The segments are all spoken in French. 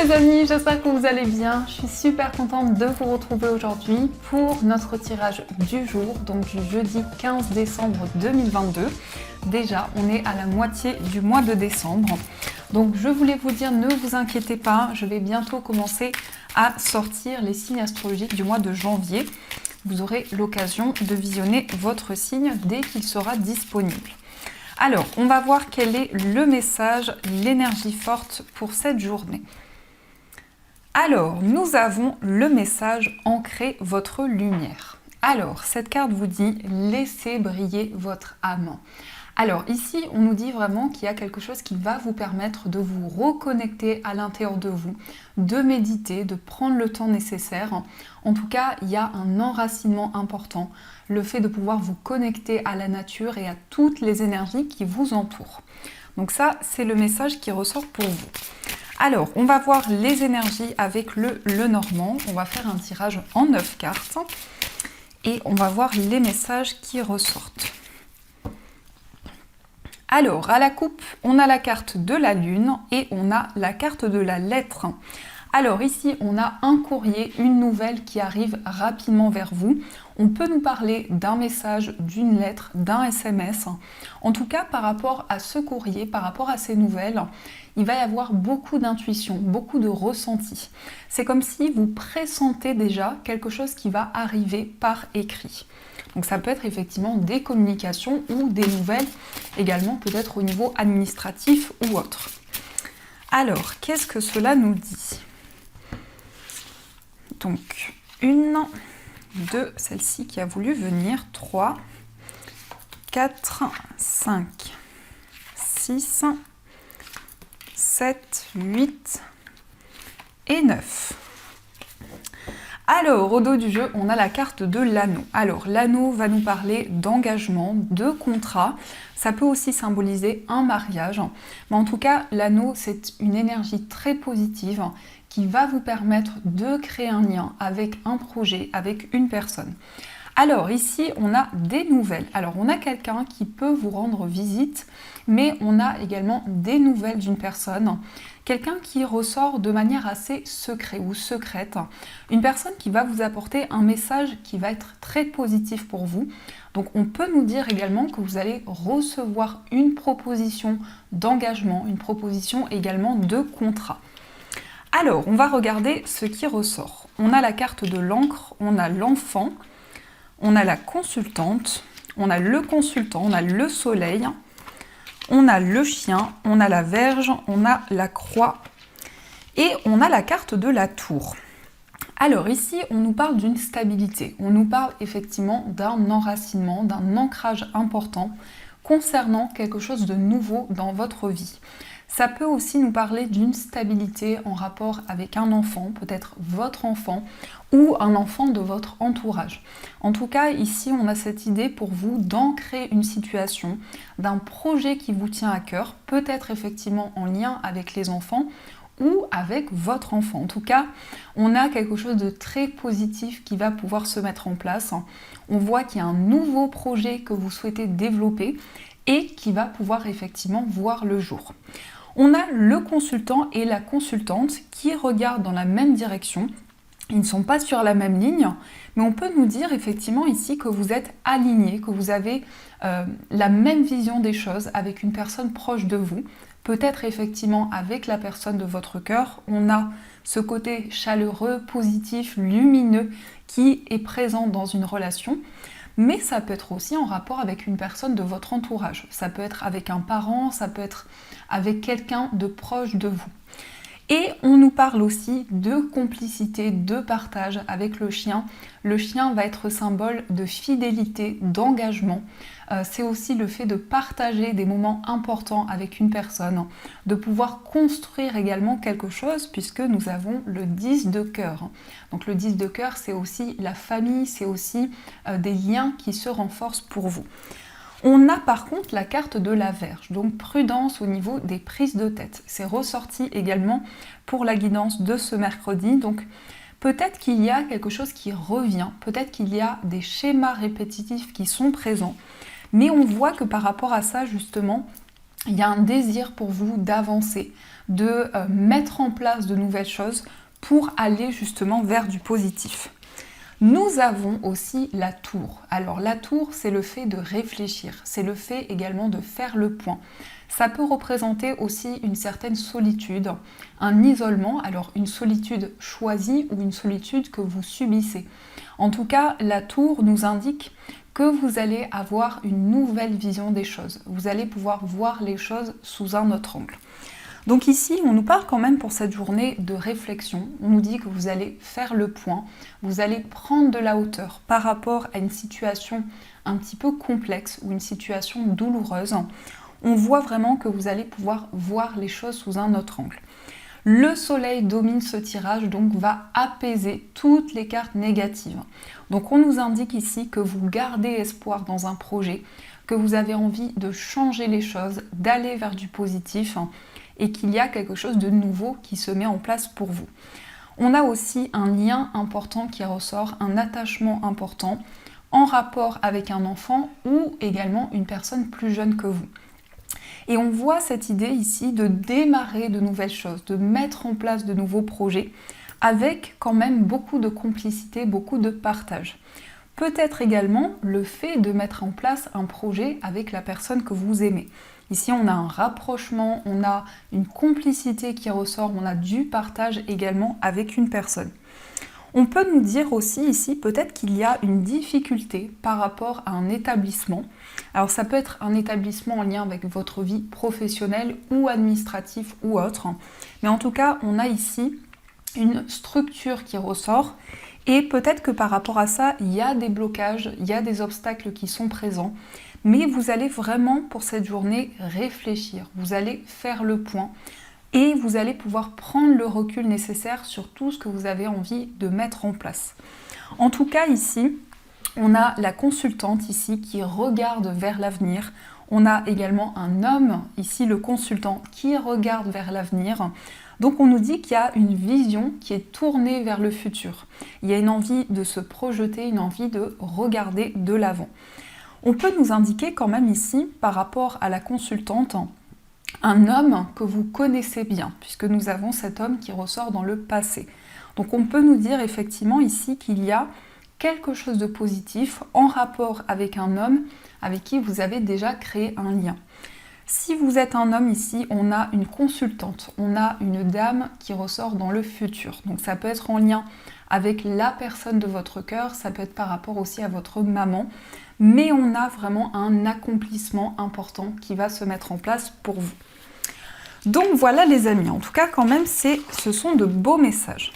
les amis, j'espère que vous allez bien. Je suis super contente de vous retrouver aujourd'hui pour notre tirage du jour, donc du jeudi 15 décembre 2022. Déjà, on est à la moitié du mois de décembre. Donc je voulais vous dire, ne vous inquiétez pas, je vais bientôt commencer à sortir les signes astrologiques du mois de janvier. Vous aurez l'occasion de visionner votre signe dès qu'il sera disponible. Alors, on va voir quel est le message, l'énergie forte pour cette journée. Alors, nous avons le message « Ancrez votre lumière ». Alors, cette carte vous dit « Laissez briller votre âme ». Alors ici, on nous dit vraiment qu'il y a quelque chose qui va vous permettre de vous reconnecter à l'intérieur de vous, de méditer, de prendre le temps nécessaire. En tout cas, il y a un enracinement important, le fait de pouvoir vous connecter à la nature et à toutes les énergies qui vous entourent. Donc ça, c'est le message qui ressort pour vous. Alors, on va voir les énergies avec le Lenormand. On va faire un tirage en 9 cartes et on va voir les messages qui ressortent. Alors, à la coupe, on a la carte de la lune et on a la carte de la lettre. Alors ici, on a un courrier, une nouvelle qui arrive rapidement vers vous. On peut nous parler d'un message, d'une lettre, d'un SMS. En tout cas, par rapport à ce courrier, par rapport à ces nouvelles, il va y avoir beaucoup d'intuition, beaucoup de ressenti. C'est comme si vous pressentez déjà quelque chose qui va arriver par écrit. Donc ça peut être effectivement des communications ou des nouvelles, également peut-être au niveau administratif ou autre. Alors, qu'est-ce que cela nous dit? Donc, 1, 2, celle-ci qui a voulu venir, 3, 4, 5, 6, 7, 8 et 9. Alors, au dos du jeu, on a la carte de l'anneau. Alors, l'anneau va nous parler d'engagement, de contrat. Ça peut aussi symboliser un mariage. Mais en tout cas, l'anneau, c'est une énergie très positive qui va vous permettre de créer un lien avec un projet, avec une personne. Alors ici, on a des nouvelles. Alors on a quelqu'un qui peut vous rendre visite, mais on a également des nouvelles d'une personne. Quelqu'un qui ressort de manière assez secrète ou secrète. Une personne qui va vous apporter un message qui va être très positif pour vous. Donc on peut nous dire également que vous allez recevoir une proposition d'engagement, une proposition également de contrat. Alors, on va regarder ce qui ressort. On a la carte de l'encre, on a l'enfant, on a la consultante, on a le consultant, on a le soleil, on a le chien, on a la verge, on a la croix et on a la carte de la tour. Alors ici, on nous parle d'une stabilité, on nous parle effectivement d'un enracinement, d'un ancrage important concernant quelque chose de nouveau dans votre vie. Ça peut aussi nous parler d'une stabilité en rapport avec un enfant, peut-être votre enfant ou un enfant de votre entourage. En tout cas, ici, on a cette idée pour vous d'ancrer une situation, d'un projet qui vous tient à cœur, peut-être effectivement en lien avec les enfants ou avec votre enfant. En tout cas, on a quelque chose de très positif qui va pouvoir se mettre en place. On voit qu'il y a un nouveau projet que vous souhaitez développer et qui va pouvoir effectivement voir le jour. On a le consultant et la consultante qui regardent dans la même direction. Ils ne sont pas sur la même ligne, mais on peut nous dire effectivement ici que vous êtes alignés, que vous avez la même vision des choses avec une personne proche de vous. Peut-être effectivement avec la personne de votre cœur, on a ce côté chaleureux, positif, lumineux qui est présent dans une relation. Mais ça peut être aussi en rapport avec une personne de votre entourage. Ça peut être avec un parent, ça peut être avec quelqu'un de proche de vous. Et on nous parle aussi de complicité, de partage avec le chien. Le chien va être symbole de fidélité, d'engagement. C'est aussi le fait de partager des moments importants avec une personne, de pouvoir construire également quelque chose puisque nous avons le 10 de cœur. Donc le 10 de cœur, c'est aussi la famille, c'est aussi des liens qui se renforcent pour vous. On a par contre la carte de la Vierge, donc prudence au niveau des prises de tête. C'est ressorti également pour la guidance de ce mercredi. Donc peut-être qu'il y a quelque chose qui revient, peut-être qu'il y a des schémas répétitifs qui sont présents, mais on voit que par rapport à ça justement, il y a un désir pour vous d'avancer, de mettre en place de nouvelles choses pour aller justement vers du positif. Nous avons aussi la tour. Alors la tour, c'est le fait de réfléchir, c'est le fait également de faire le point. Ça peut représenter aussi une certaine solitude, un isolement, alors une solitude choisie ou une solitude que vous subissez. En tout cas, la tour nous indique que vous allez avoir une nouvelle vision des choses. Vous allez pouvoir voir les choses sous un autre angle. Donc ici, on nous parle quand même pour cette journée de réflexion. On nous dit que vous allez faire le point, vous allez prendre de la hauteur par rapport à une situation un petit peu complexe ou une situation douloureuse. On voit vraiment que vous allez pouvoir voir les choses sous un autre angle. Le soleil domine ce tirage, donc va apaiser toutes les cartes négatives. Donc on nous indique ici que vous gardez espoir dans un projet, que vous avez envie de changer les choses, d'aller vers du positif et qu'il y a quelque chose de nouveau qui se met en place pour vous. On a aussi un lien important qui ressort, un attachement important en rapport avec un enfant ou également une personne plus jeune que vous. Et on voit cette idée ici de démarrer de nouvelles choses, de mettre en place de nouveaux projets avec quand même beaucoup de complicité, beaucoup de partage. Peut-être également le fait de mettre en place un projet avec la personne que vous aimez. Ici, on a un rapprochement, on a une complicité qui ressort, on a du partage également avec une personne. On peut nous dire aussi ici peut-être qu'il y a une difficulté par rapport à un établissement. Alors ça peut être un établissement en lien avec votre vie professionnelle ou administrative ou autre. Mais en tout cas, on a ici une structure qui ressort et peut-être que par rapport à ça, il y a des blocages, il y a des obstacles qui sont présents. Mais vous allez vraiment pour cette journée réfléchir, vous allez faire le point. Et vous allez pouvoir prendre le recul nécessaire sur tout ce que vous avez envie de mettre en place. En tout cas, ici, on a la consultante ici qui regarde vers l'avenir. On a également un homme, ici le consultant, qui regarde vers l'avenir. Donc on nous dit qu'il y a une vision qui est tournée vers le futur. Il y a une envie de se projeter, une envie de regarder de l'avant. On peut nous indiquer quand même ici, par rapport à la consultante, un homme que vous connaissez bien, puisque nous avons cet homme qui ressort dans le passé. Donc on peut nous dire effectivement ici qu'il y a quelque chose de positif en rapport avec un homme avec qui vous avez déjà créé un lien. Si vous êtes un homme ici, on a une consultante, on a une dame qui ressort dans le futur. Donc ça peut être en lien avec la personne de votre cœur, ça peut être par rapport aussi à votre maman, mais on a vraiment un accomplissement important qui va se mettre en place pour vous. Donc voilà les amis, en tout cas quand même ce sont de beaux messages.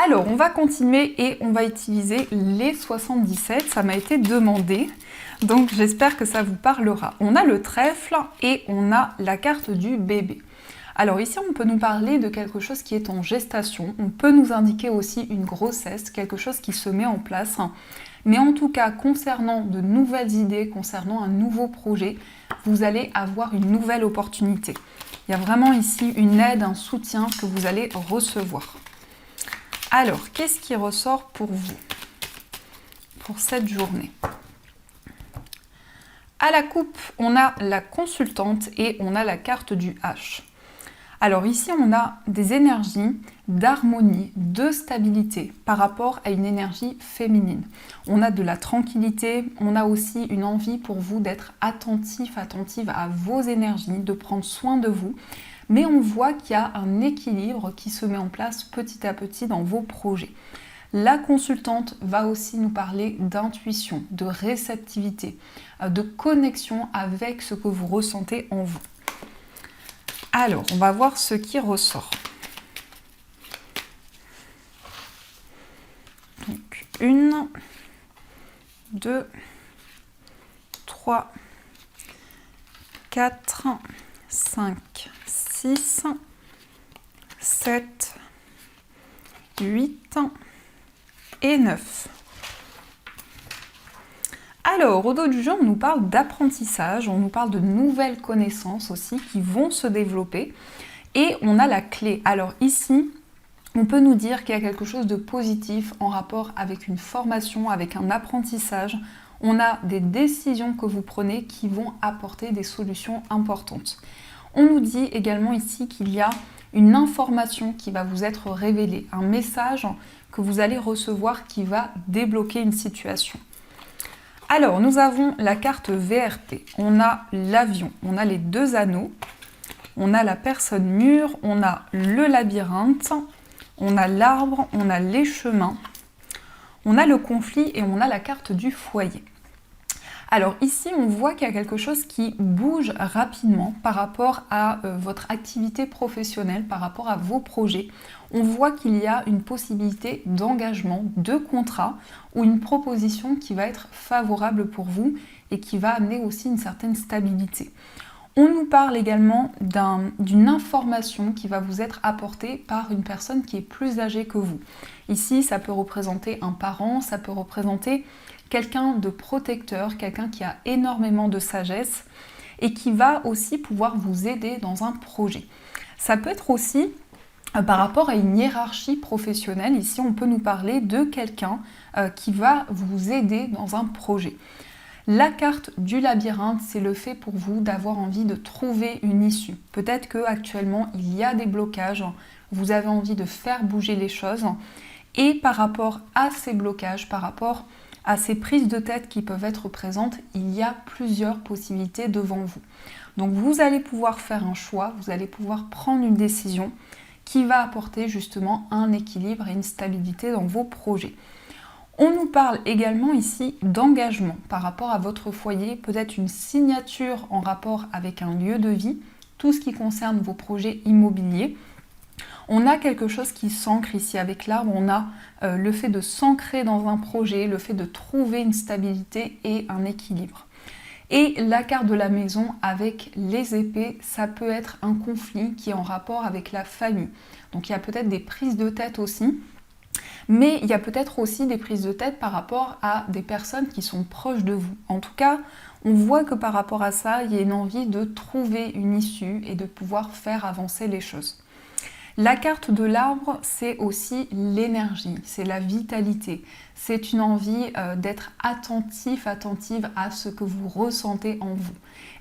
Alors on va continuer et on va utiliser les 77, ça m'a été demandé, donc j'espère que ça vous parlera. On a le trèfle et on a la carte du bébé. Alors ici on peut nous parler de quelque chose qui est en gestation, on peut nous indiquer aussi une grossesse, quelque chose qui se met en place. Mais en tout cas, concernant de nouvelles idées, concernant un nouveau projet, vous allez avoir une nouvelle opportunité. Il y a vraiment ici une aide, un soutien que vous allez recevoir. Alors, qu'est-ce qui ressort pour vous, pour cette journée? À la coupe, on a la consultante et on a la carte du H. Alors ici, on a des énergies d'harmonie, de stabilité par rapport à une énergie féminine. On a de la tranquillité, on a aussi une envie pour vous d'être attentif, attentive à vos énergies, de prendre soin de vous. Mais on voit qu'il y a un équilibre qui se met en place petit à petit dans vos projets. La consultante va aussi nous parler d'intuition, de réceptivité, de connexion avec ce que vous ressentez en vous. Alors, on va voir ce qui ressort. Donc, 1, 2, 3, 4, 5, 6, 7, 8 et 9. Alors, au dos du jeu, on nous parle d'apprentissage, on nous parle de nouvelles connaissances aussi qui vont se développer et on a la clé. Alors ici, on peut nous dire qu'il y a quelque chose de positif en rapport avec une formation, avec un apprentissage. On a des décisions que vous prenez qui vont apporter des solutions importantes. On nous dit également ici qu'il y a une information qui va vous être révélée, un message que vous allez recevoir qui va débloquer une situation. Alors, nous avons la carte VRP, on a l'avion, on a les 2 anneaux, on a la personne mûre, on a le labyrinthe, on a l'arbre, on a les chemins, on a le conflit et on a la carte du foyer. Alors ici, on voit qu'il y a quelque chose qui bouge rapidement par rapport à votre activité professionnelle, par rapport à vos projets. On voit qu'il y a une possibilité d'engagement, de contrat ou une proposition qui va être favorable pour vous et qui va amener aussi une certaine stabilité. On nous parle également d'une information qui va vous être apportée par une personne qui est plus âgée que vous. Ici, ça peut représenter un parent, ça peut représenter quelqu'un de protecteur, quelqu'un qui a énormément de sagesse et qui va aussi pouvoir vous aider dans un projet. Ça peut être aussi par rapport à une hiérarchie professionnelle. Ici, on peut nous parler de quelqu'un qui va vous aider dans un projet. La carte du labyrinthe, c'est le fait pour vous d'avoir envie de trouver une issue. Peut-être qu'actuellement, il y a des blocages, vous avez envie de faire bouger les choses. Et par rapport à ces blocages, par rapport à ces prises de tête qui peuvent être présentes, il y a plusieurs possibilités devant vous. Donc vous allez pouvoir faire un choix, vous allez pouvoir prendre une décision qui va apporter justement un équilibre et une stabilité dans vos projets. On nous parle également ici d'engagement par rapport à votre foyer, peut-être une signature en rapport avec un lieu de vie, tout ce qui concerne vos projets immobiliers. On a quelque chose qui s'ancre ici avec l'arbre, on a le fait de s'ancrer dans un projet, le fait de trouver une stabilité et un équilibre. Et la carte de la maison avec les épées, ça peut être un conflit qui est en rapport avec la famille. Donc il y a peut-être des prises de tête aussi. Mais il y a peut-être aussi des prises de tête par rapport à des personnes qui sont proches de vous. En tout cas, on voit que par rapport à ça, il y a une envie de trouver une issue et de pouvoir faire avancer les choses. La carte de l'arbre, c'est aussi l'énergie, c'est la vitalité. C'est une envie d'être attentive à ce que vous ressentez en vous.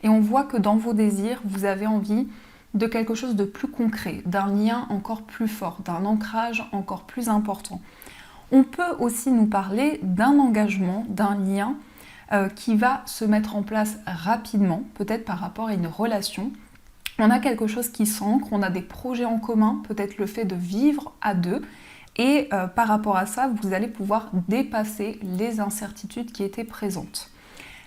Et on voit que dans vos désirs, vous avez envie de quelque chose de plus concret, d'un lien encore plus fort, d'un ancrage encore plus important. On peut aussi nous parler d'un engagement, d'un lien qui va se mettre en place rapidement, peut-être par rapport à une relation. On a quelque chose qui s'ancre, on a des projets en commun, peut-être le fait de vivre à deux. Et par rapport à ça, vous allez pouvoir dépasser les incertitudes qui étaient présentes.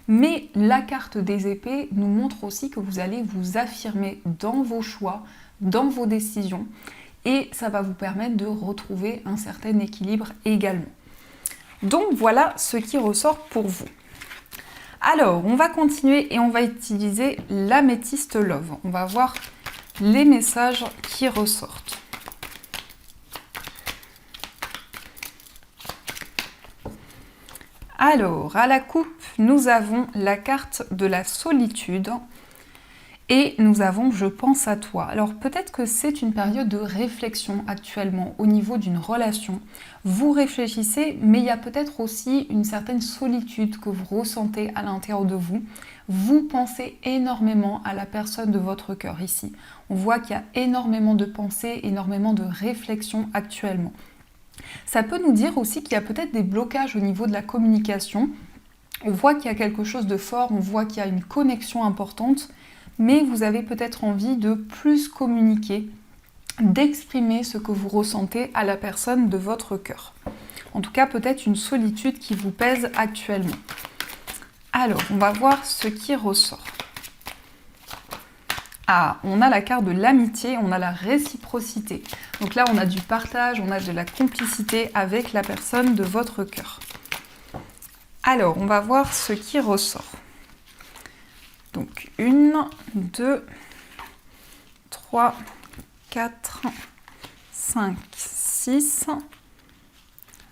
Mais la carte des épées nous montre aussi que vous allez vous affirmer dans vos choix, dans vos décisions, et ça va vous permettre de retrouver un certain équilibre également. Donc voilà ce qui ressort pour vous. Alors, on va continuer et on va utiliser l'améthyste Love. On va voir les messages qui ressortent. Alors, à la coupe, nous avons la carte de la solitude et nous avons « Je pense à toi ». Alors, peut-être que c'est une période de réflexion actuellement au niveau d'une relation. Vous réfléchissez, mais il y a peut-être aussi une certaine solitude que vous ressentez à l'intérieur de vous. Vous pensez énormément à la personne de votre cœur ici. On voit qu'il y a énormément de pensées, énormément de réflexions actuellement. Ça peut nous dire aussi qu'il y a peut-être des blocages au niveau de la communication. On voit qu'il y a quelque chose de fort, on voit qu'il y a une connexion importante, mais vous avez peut-être envie de plus communiquer, d'exprimer ce que vous ressentez à la personne de votre cœur. En tout cas, peut-être une solitude qui vous pèse actuellement. Alors, on va voir ce qui ressort. Ah, on a la carte de l'amitié, on a la réciprocité. Donc là, on a du partage, on a de la complicité avec la personne de votre cœur. Alors, on va voir ce qui ressort. Donc, 1, 2, 3, 4, 5, 6,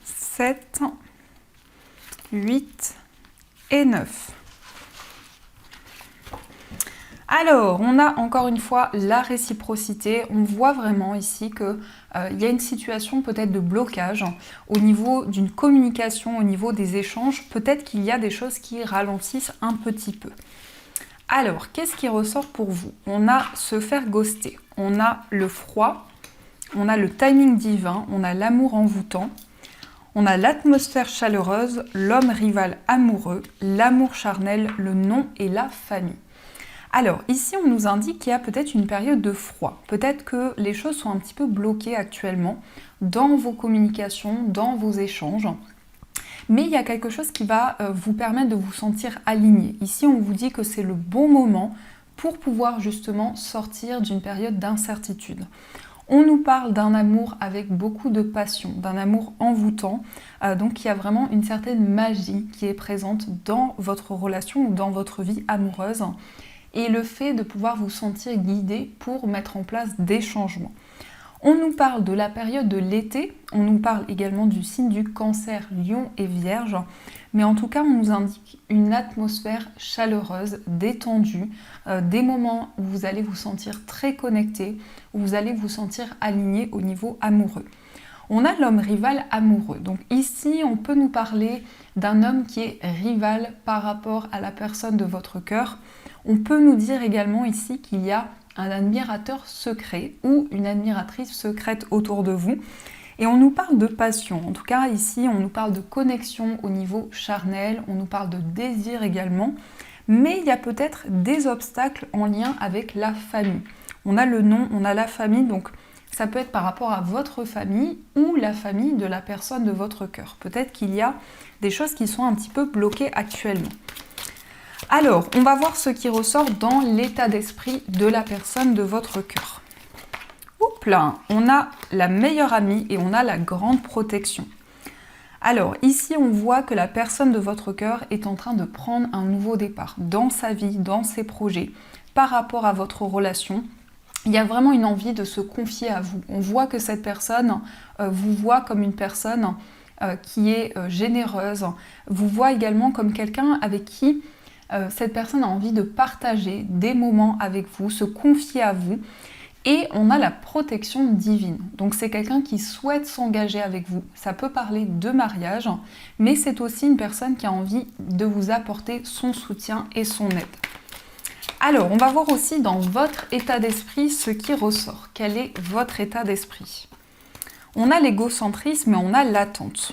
7, 8 et 9. Alors, on a encore une fois la réciprocité. On voit vraiment ici qu'il y a une situation peut-être de blocage au niveau d'une communication, au niveau des échanges. Peut-être qu'il y a des choses qui ralentissent un petit peu. Alors, qu'est-ce qui ressort pour vous? On a se faire ghoster, on a le froid, on a le timing divin, on a l'amour envoûtant, on a l'atmosphère chaleureuse, l'homme rival amoureux, l'amour charnel, le non et la famille. Alors ici on nous indique qu'il y a peut-être une période de froid, peut-être que les choses sont un petit peu bloquées actuellement dans vos communications, dans vos échanges, mais il y a quelque chose qui va vous permettre de vous sentir aligné. Ici on vous dit que c'est le bon moment pour pouvoir justement sortir d'une période d'incertitude. On nous parle d'un amour avec beaucoup de passion, d'un amour envoûtant, donc il y a vraiment une certaine magie qui est présente dans votre relation ou dans votre vie amoureuse. Et le fait de pouvoir vous sentir guidé pour mettre en place des changements. On nous parle de la période de l'été, on nous parle également du signe du Cancer, Lion et Vierge, mais en tout cas on nous indique une atmosphère chaleureuse, détendue, des moments où vous allez vous sentir très connecté, où vous allez vous sentir aligné au niveau amoureux. On a l'homme rival amoureux. Donc ici, on peut nous parler d'un homme qui est rival par rapport à la personne de votre cœur. On peut nous dire également ici qu'il y a un admirateur secret ou une admiratrice secrète autour de vous. Et on nous parle de passion. En tout cas, ici, on nous parle de connexion au niveau charnel, on nous parle de désir également. Mais il y a peut-être des obstacles en lien avec la famille. On a le nom, on a la famille, donc ça peut être par rapport à votre famille ou la famille de la personne de votre cœur. Peut-être qu'il y a des choses qui sont un petit peu bloquées actuellement. Alors, on va voir ce qui ressort dans l'état d'esprit de la personne de votre cœur. Oups là, on a la meilleure amie et on a la grande protection. Alors, ici, on voit que la personne de votre cœur est en train de prendre un nouveau départ dans sa vie, dans ses projets, par rapport à votre relation. Il y a vraiment une envie de se confier à vous. On voit que cette personne vous voit comme une personne qui est généreuse, vous voit également comme quelqu'un avec qui cette personne a envie de partager des moments avec vous, se confier à vous. Et on a la protection divine. Donc c'est quelqu'un qui souhaite s'engager avec vous. Ça peut parler de mariage, mais c'est aussi une personne qui a envie de vous apporter son soutien et son aide. Alors, on va voir aussi dans votre état d'esprit ce qui ressort. Quel est votre état d'esprit? On a l'égocentrisme et on a l'attente.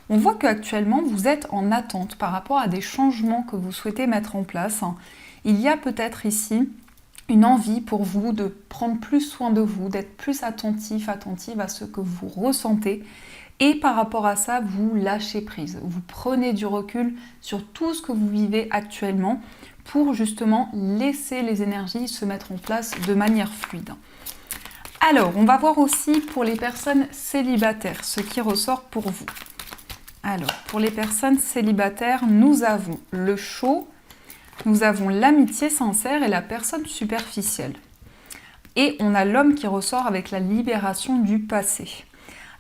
On voit qu'actuellement, vous êtes en attente par rapport à des changements que vous souhaitez mettre en place. Il y a peut-être ici une envie pour vous de prendre plus soin de vous, d'être plus attentive à ce que vous ressentez. Et par rapport à ça, vous lâchez prise. Vous prenez du recul sur tout ce que vous vivez actuellement pour justement laisser les énergies se mettre en place de manière fluide. Alors, on va voir aussi pour les personnes célibataires, ce qui ressort pour vous. Alors, pour les personnes célibataires, nous avons le chaud, nous avons l'amitié sincère et la personne superficielle. Et on a l'homme qui ressort avec la libération du passé.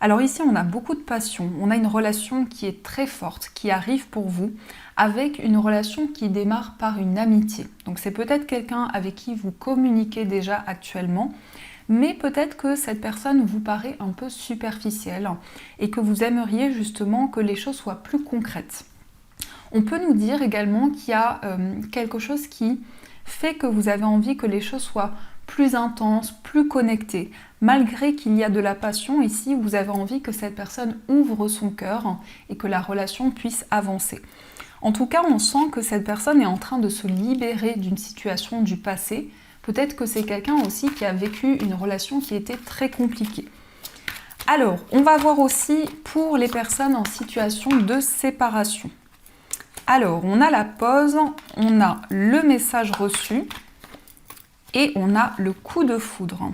Alors ici, on a beaucoup de passion, on a une relation qui est très forte, qui arrive pour vous, avec une relation qui démarre par une amitié. Donc c'est peut-être quelqu'un avec qui vous communiquez déjà actuellement, mais peut-être que cette personne vous paraît un peu superficielle et que vous aimeriez justement que les choses soient plus concrètes. On peut nous dire également qu'il y a quelque chose qui fait que vous avez envie que les choses soient plus intenses, plus connectées. Malgré qu'il y a de la passion ici, vous avez envie que cette personne ouvre son cœur et que la relation puisse avancer. En tout cas, on sent que cette personne est en train de se libérer d'une situation du passé. Peut-être que c'est quelqu'un aussi qui a vécu une relation qui était très compliquée. Alors, on va voir aussi pour les personnes en situation de séparation. Alors, on a la pause, on a le message reçu et on a le coup de foudre.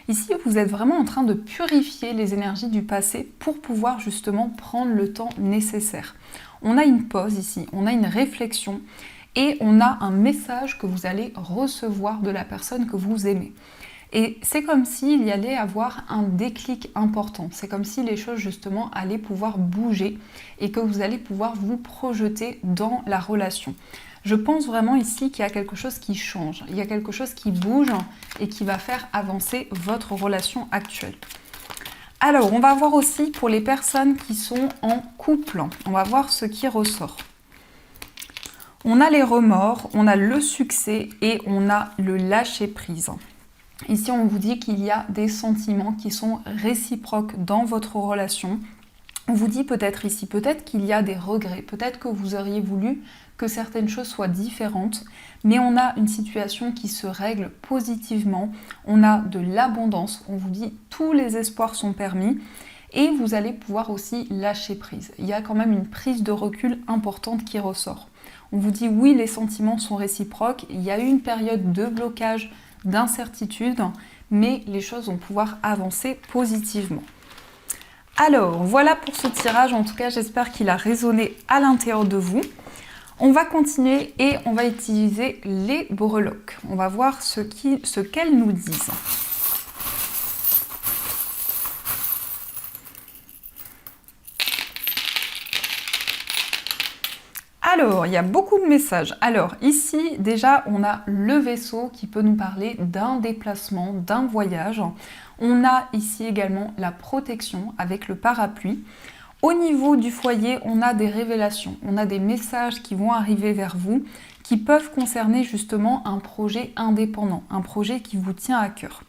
Ici, vous êtes vraiment en train de purifier les énergies du passé pour pouvoir justement prendre le temps nécessaire. On a une pause ici, on a une réflexion et on a un message que vous allez recevoir de la personne que vous aimez. Et c'est comme s'il y allait avoir un déclic important. C'est comme si les choses justement allaient pouvoir bouger et que vous allez pouvoir vous projeter dans la relation. Je pense vraiment ici qu'il y a quelque chose qui change, il y a quelque chose qui bouge et qui va faire avancer votre relation actuelle. Alors, on va voir aussi pour les personnes qui sont en couple, on va voir ce qui ressort. On a les remords, on a le succès et on a le lâcher-prise. Ici, on vous dit qu'il y a des sentiments qui sont réciproques dans votre relation. On vous dit peut-être ici, peut-être qu'il y a des regrets, peut-être que vous auriez voulu que certaines choses soient différentes, mais on a une situation qui se règle positivement, on a de l'abondance, on vous dit tous les espoirs sont permis et vous allez pouvoir aussi lâcher prise. Il y a quand même une prise de recul importante qui ressort. On vous dit oui, les sentiments sont réciproques, il y a eu une période de blocage, d'incertitude, mais les choses vont pouvoir avancer positivement. Alors, voilà pour ce tirage. En tout cas, j'espère qu'il a résonné à l'intérieur de vous. On va continuer et on va utiliser les breloques. On va voir ce qu'elles nous disent. Alors, il y a beaucoup de messages. Alors, ici, déjà, on a le vaisseau qui peut nous parler d'un déplacement, d'un voyage. On a ici également la protection avec le parapluie. Au niveau du foyer, on a des révélations, on a des messages qui vont arriver vers vous, qui peuvent concerner justement un projet indépendant, un projet qui vous tient à cœur.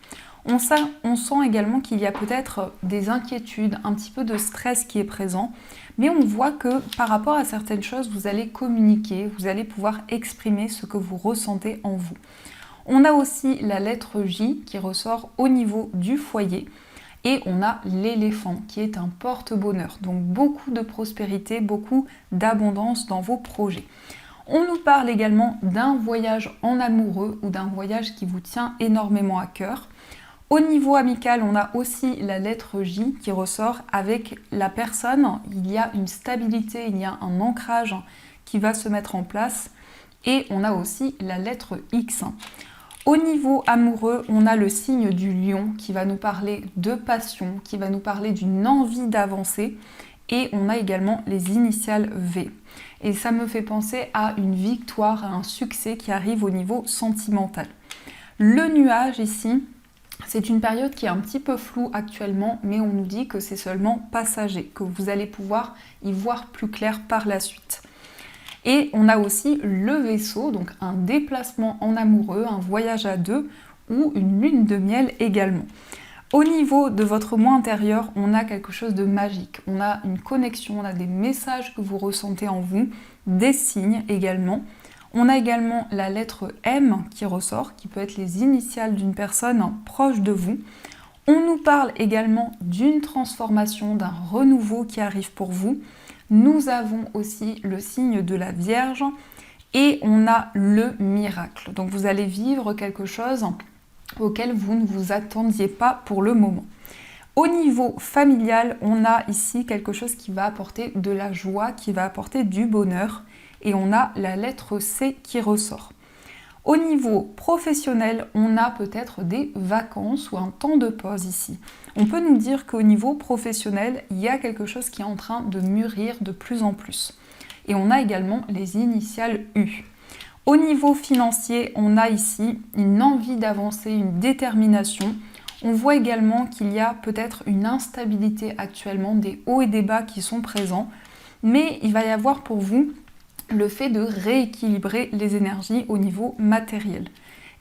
On sent également qu'il y a peut-être des inquiétudes, un petit peu de stress qui est présent, mais on voit que par rapport à certaines choses, vous allez communiquer, vous allez pouvoir exprimer ce que vous ressentez en vous. On a aussi la lettre J qui ressort au niveau du foyer et on a l'éléphant qui est un porte-bonheur, donc beaucoup de prospérité, beaucoup d'abondance dans vos projets. On nous parle également d'un voyage en amoureux ou d'un voyage qui vous tient énormément à cœur. Au niveau amical, on a aussi la lettre J qui ressort avec la personne. Il y a une stabilité, il y a un ancrage qui va se mettre en place. Et on a aussi la lettre X. Au niveau amoureux, on a le signe du lion qui va nous parler de passion, qui va nous parler d'une envie d'avancer. Et on a également les initiales V. Et ça me fait penser à une victoire, à un succès qui arrive au niveau sentimental. Le nuage ici, c'est une période qui est un petit peu floue actuellement, mais on nous dit que c'est seulement passager, que vous allez pouvoir y voir plus clair par la suite. Et on a aussi le vaisseau, donc un déplacement en amoureux, un voyage à deux ou une lune de miel également. Au niveau de votre moi intérieur, on a quelque chose de magique. On a une connexion, on a des messages que vous ressentez en vous, des signes également. On a également la lettre M qui ressort, qui peut être les initiales d'une personne proche de vous. On nous parle également d'une transformation, d'un renouveau qui arrive pour vous. Nous avons aussi le signe de la Vierge et on a le miracle. Donc vous allez vivre quelque chose auquel vous ne vous attendiez pas pour le moment. Au niveau familial, on a ici quelque chose qui va apporter de la joie, qui va apporter du bonheur. Et on a la lettre C qui ressort. Au niveau professionnel, on a peut-être des vacances ou un temps de pause ici. On peut nous dire qu'au niveau professionnel, il y a quelque chose qui est en train de mûrir de plus en plus. Et on a également les initiales U. Au niveau financier, on a ici une envie d'avancer, une détermination. On voit également qu'il y a peut-être une instabilité actuellement, des hauts et des bas qui sont présents. Mais il va y avoir pour vous le fait de rééquilibrer les énergies au niveau matériel.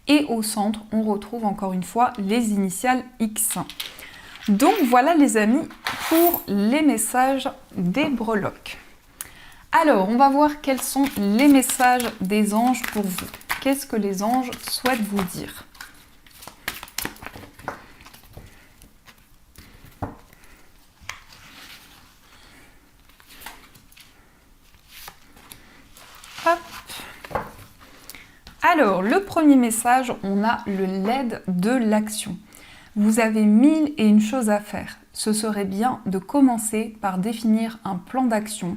Et au centre, on retrouve encore une fois les initiales X. Donc voilà les amis pour les messages des breloques. Alors, on va voir quels sont les messages des anges pour vous. Qu'est-ce que les anges souhaitent vous dire ? Hop. Alors, le premier message, on a le LED de l'action. Vous avez 1001 choses à faire. Ce serait bien de commencer par définir un plan d'action,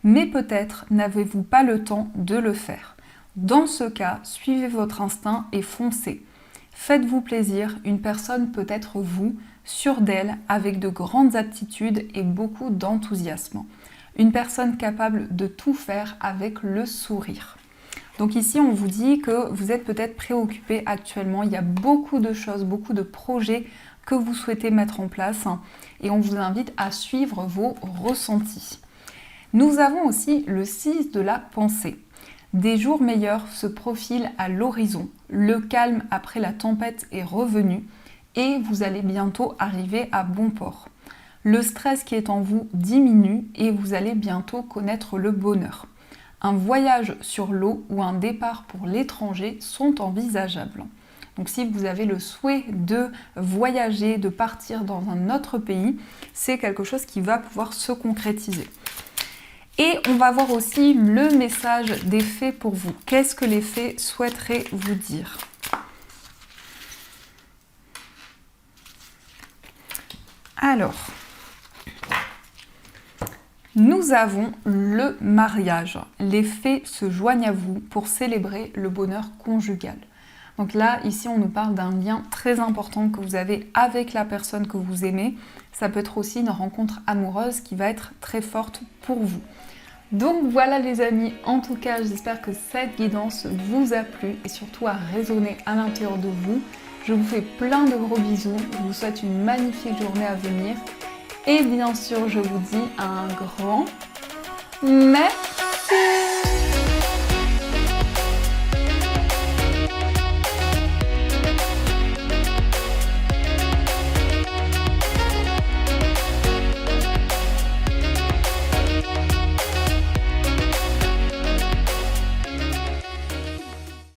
mais peut-être n'avez-vous pas le temps de le faire. Dans ce cas, suivez votre instinct et foncez. Faites-vous plaisir, une personne peut être vous, sûre d'elle, avec de grandes aptitudes et beaucoup d'enthousiasme. Une personne capable de tout faire avec le sourire. Donc ici, on vous dit que vous êtes peut-être préoccupé actuellement. Il y a beaucoup de choses, beaucoup de projets que vous souhaitez mettre en place et on vous invite à suivre vos ressentis. Nous avons aussi le 6 de la pensée. Des jours meilleurs se profilent à l'horizon. Le calme après la tempête est revenu et vous allez bientôt arriver à bon port. Le stress qui est en vous diminue et vous allez bientôt connaître le bonheur. Un voyage sur l'eau ou un départ pour l'étranger sont envisageables. Donc si vous avez le souhait de voyager, de partir dans un autre pays, c'est quelque chose qui va pouvoir se concrétiser. Et on va voir aussi le message des fées pour vous. Qu'est-ce que les fées souhaiteraient vous dire ? Alors, nous avons le mariage. Les fées se joignent à vous pour célébrer le bonheur conjugal. Donc là, ici, on nous parle d'un lien très important que vous avez avec la personne que vous aimez. Ça peut être aussi une rencontre amoureuse qui va être très forte pour vous. Donc voilà les amis, en tout cas, j'espère que cette guidance vous a plu et surtout a résonné à l'intérieur de vous. Je vous fais plein de gros bisous, je vous souhaite une magnifique journée à venir. Et bien sûr, je vous dis un grand merci.